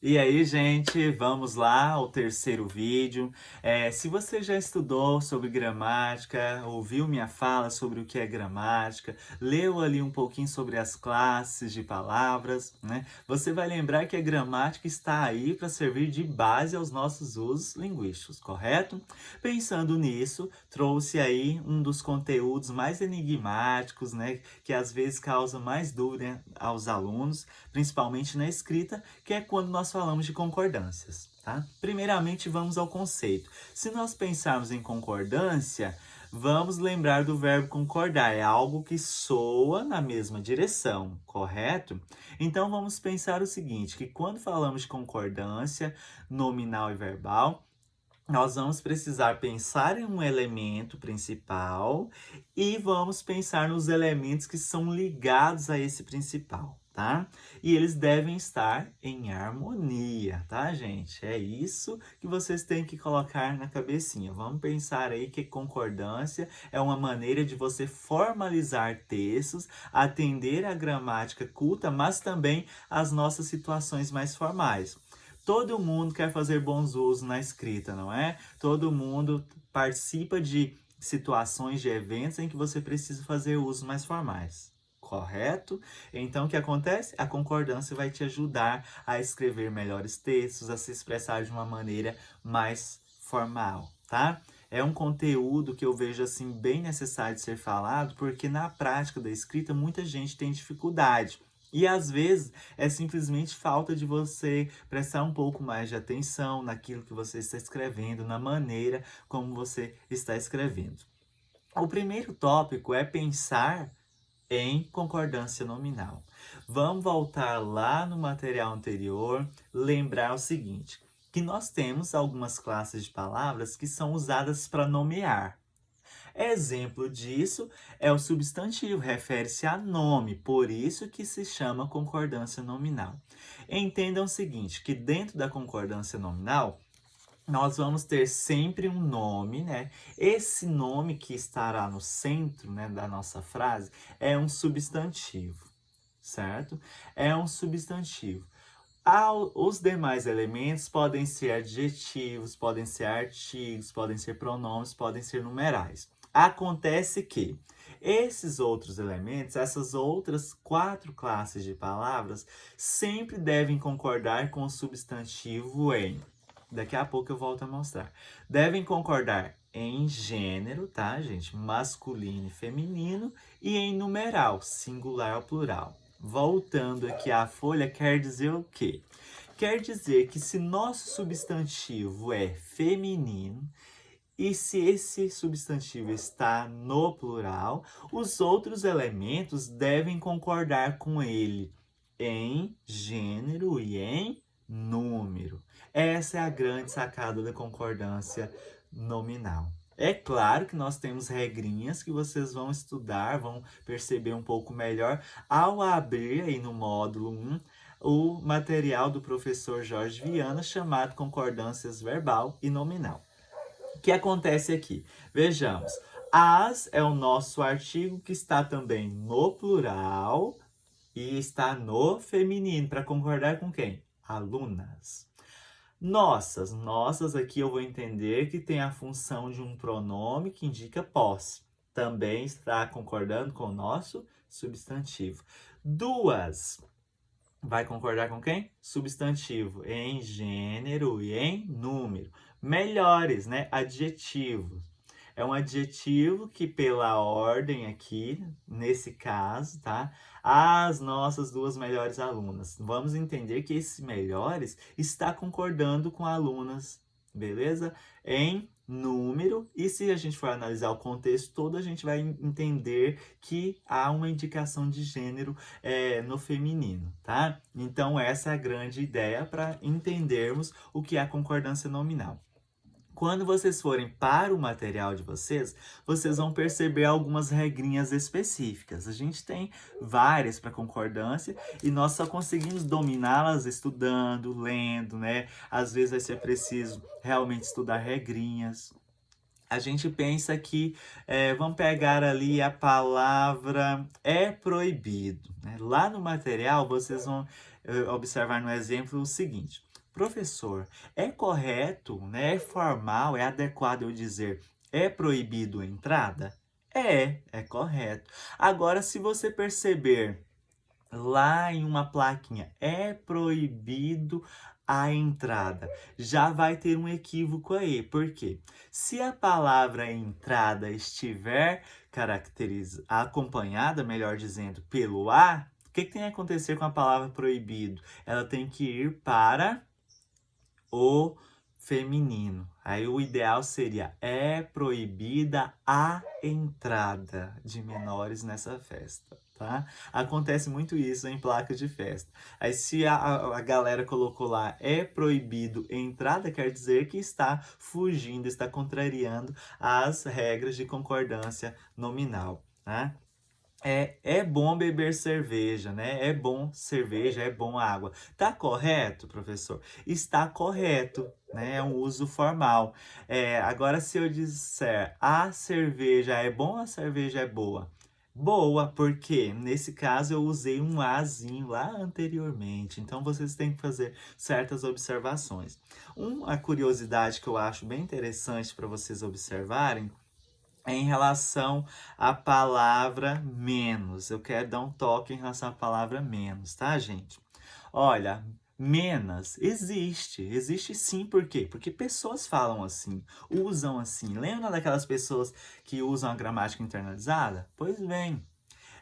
E aí, gente, vamos lá ao terceiro vídeo. Se você já estudou sobre gramática, ouviu minha fala sobre o que é gramática, leu ali um pouquinho sobre as classes de palavras, né? Você vai lembrar que a gramática está aí para servir de base aos nossos usos linguísticos, correto? Pensando nisso, trouxe aí um dos conteúdos mais enigmáticos, né? Que às vezes causa mais dúvida aos alunos, principalmente na escrita, que é quando nós falamos de concordâncias, tá? Primeiramente, vamos ao conceito. Se nós pensarmos em concordância, vamos lembrar do verbo concordar, é algo que soa na mesma direção, correto? Então, vamos pensar o seguinte, que quando falamos de concordância nominal e verbal, nós vamos precisar pensar em um elemento principal e vamos pensar nos elementos que são ligados a esse principal, tá? E eles devem estar em harmonia, tá, gente? É isso que vocês têm que colocar na cabecinha. Vamos pensar aí que concordância é uma maneira de você formalizar textos, atender à gramática culta, mas também às nossas situações mais formais. Todo mundo quer fazer bons usos na escrita, não é? Todo mundo participa de situações, de eventos em que você precisa fazer usos mais formais. Correto? Então, o que acontece? A concordância vai te ajudar a escrever melhores textos, a se expressar de uma maneira mais formal, tá? É um conteúdo que eu vejo assim bem necessário de ser falado, porque na prática da escrita muita gente tem dificuldade. E às vezes é simplesmente falta de você prestar um pouco mais de atenção naquilo que você está escrevendo, na maneira como você está escrevendo. O primeiro tópico é pensar em concordância nominal. Vamos voltar lá no material anterior, lembrar o seguinte, que nós temos algumas classes de palavras que são usadas para nomear. Exemplo disso é o substantivo, refere-se a nome, por isso que se chama concordância nominal. Entendam o seguinte, que dentro da concordância nominal, nós vamos ter sempre um nome, né? Esse nome que estará no centro, né, da nossa frase é um substantivo, certo? É um substantivo. Os demais elementos podem ser adjetivos, podem ser artigos, podem ser pronomes, podem ser numerais. Acontece que esses outros elementos, essas outras 4 classes de palavras, sempre devem concordar com o substantivo em. Daqui a pouco eu volto a mostrar. Devem concordar em gênero, tá, gente? Masculino e feminino, e em numeral, singular ou plural. Voltando aqui à folha, quer dizer o quê? Quer dizer que se nosso substantivo é feminino e se esse substantivo está no plural, os outros elementos devem concordar com ele em gênero e em número. Essa é a grande sacada da concordância nominal. É claro que nós temos regrinhas que vocês vão estudar, vão perceber um pouco melhor ao abrir aí no módulo 1 o material do professor Jorge Viana chamado Concordâncias Verbal e Nominal. O que acontece aqui? Vejamos. As é o nosso artigo que está também no plural e está no feminino, para concordar com quem? Alunas. Nossas aqui eu vou entender que tem a função de um pronome que indica posse. Também está concordando com o nosso substantivo. Duas, vai concordar com quem? Substantivo em gênero e em número. Melhores, né? Adjetivos. É um adjetivo que, pela ordem aqui, nesse caso, tá? As nossas 2 melhores alunas. Vamos entender que esses melhores está concordando com alunas, beleza? Em número, e se a gente for analisar o contexto todo, a gente vai entender que há uma indicação de gênero no feminino, tá? Então, essa é a grande ideia para entendermos o que é a concordância nominal. Quando vocês forem para o material de vocês, vocês vão perceber algumas regrinhas específicas. A gente tem várias para concordância e nós só conseguimos dominá-las estudando, lendo, né? Às vezes vai ser preciso realmente estudar regrinhas. A gente pensa que, vamos pegar ali a palavra é proibido, né? Lá no material, vocês vão observar no exemplo o seguinte. Professor, é correto, né, é formal, é adequado eu dizer é proibido entrada? É correto. Agora, se você perceber lá em uma plaquinha, é proibido a entrada. Já vai ter um equívoco aí. Por quê? Se a palavra entrada estiver acompanhada, melhor dizendo, pelo a, o que tem a acontecer com a palavra proibido? Ela tem que ir para o feminino. Aí o ideal seria: é proibida a entrada de menores nessa festa, tá? Acontece muito isso em placa de festa. Aí se a galera colocou lá é proibido entrada, quer dizer que está fugindo, está contrariando as regras de concordância nominal, né? É bom beber cerveja, né? É bom cerveja, é bom água. Tá correto, professor? Está correto, né? É um uso formal. Agora, se eu disser a cerveja é bom, a cerveja é boa? Boa, porque nesse caso eu usei um azinho lá anteriormente. Então, vocês têm que fazer certas observações. Uma curiosidade que eu acho bem interessante para vocês observarem em relação à palavra menos. Eu quero dar um toque em relação à palavra menos, tá, gente? Olha, menos existe sim, por quê? Porque pessoas falam assim, usam assim. Lembra daquelas pessoas que usam a gramática internalizada? Pois bem,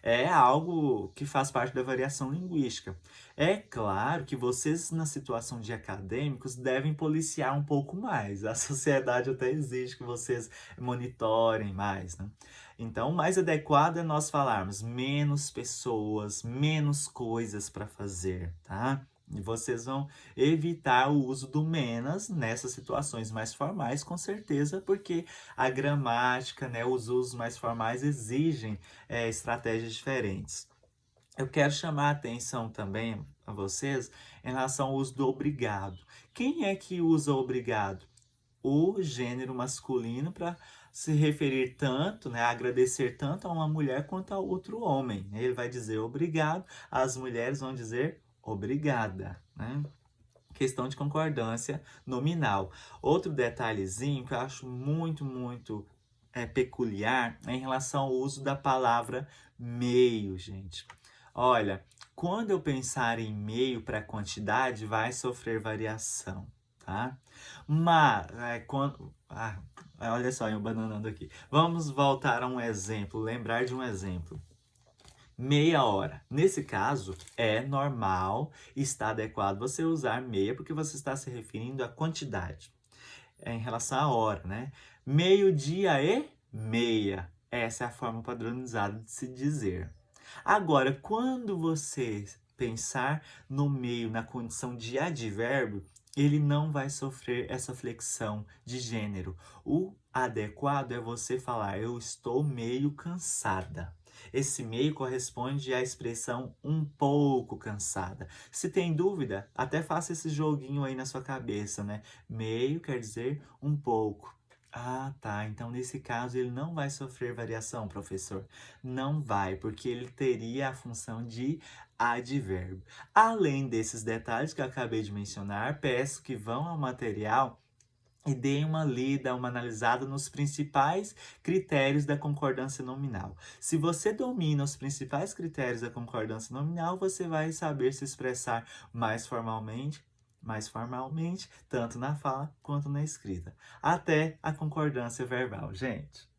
é algo que faz parte da variação linguística. É claro que vocês, na situação de acadêmicos, devem policiar um pouco mais. A sociedade até exige que vocês monitorem mais, né? Então, o mais adequado é nós falarmos menos pessoas, menos coisas para fazer, tá? E vocês vão evitar o uso do menos nessas situações mais formais, com certeza, porque a gramática, né, os usos mais formais exigem estratégias diferentes. Eu quero chamar a atenção também a vocês em relação ao uso do obrigado. Quem é que usa obrigado? O gênero masculino para se referir tanto, né, agradecer tanto a uma mulher quanto a outro homem. Ele vai dizer obrigado, as mulheres vão dizer obrigada, né? Questão de concordância nominal. Outro detalhezinho que eu acho muito peculiar é em relação ao uso da palavra meio, gente. Olha, quando eu pensar em meio para quantidade, vai sofrer variação, tá? Mas, olha só, eu bananando aqui. Vamos voltar a um exemplo, lembrar de um exemplo. Meia hora. Nesse caso, é normal, está adequado você usar meia, porque você está se referindo à quantidade. Em relação à hora, né? Meio-dia e meia. Essa é a forma padronizada de se dizer. Agora, quando você pensar no meio na condição de advérbio, ele não vai sofrer essa flexão de gênero. O adequado é você falar: eu estou meio cansada. Esse meio corresponde à expressão um pouco cansada. Se tem dúvida, até faça esse joguinho aí na sua cabeça, né? Meio quer dizer um pouco. Ah, tá. Então, nesse caso, ele não vai sofrer variação, professor. Não vai, porque ele teria a função de advérbio. Além desses detalhes que eu acabei de mencionar, peço que vão ao material e deem uma lida, uma analisada nos principais critérios da concordância nominal. Se você domina os principais critérios da concordância nominal, você vai saber se expressar mais formalmente, tanto na fala quanto na escrita. Até a concordância verbal, gente.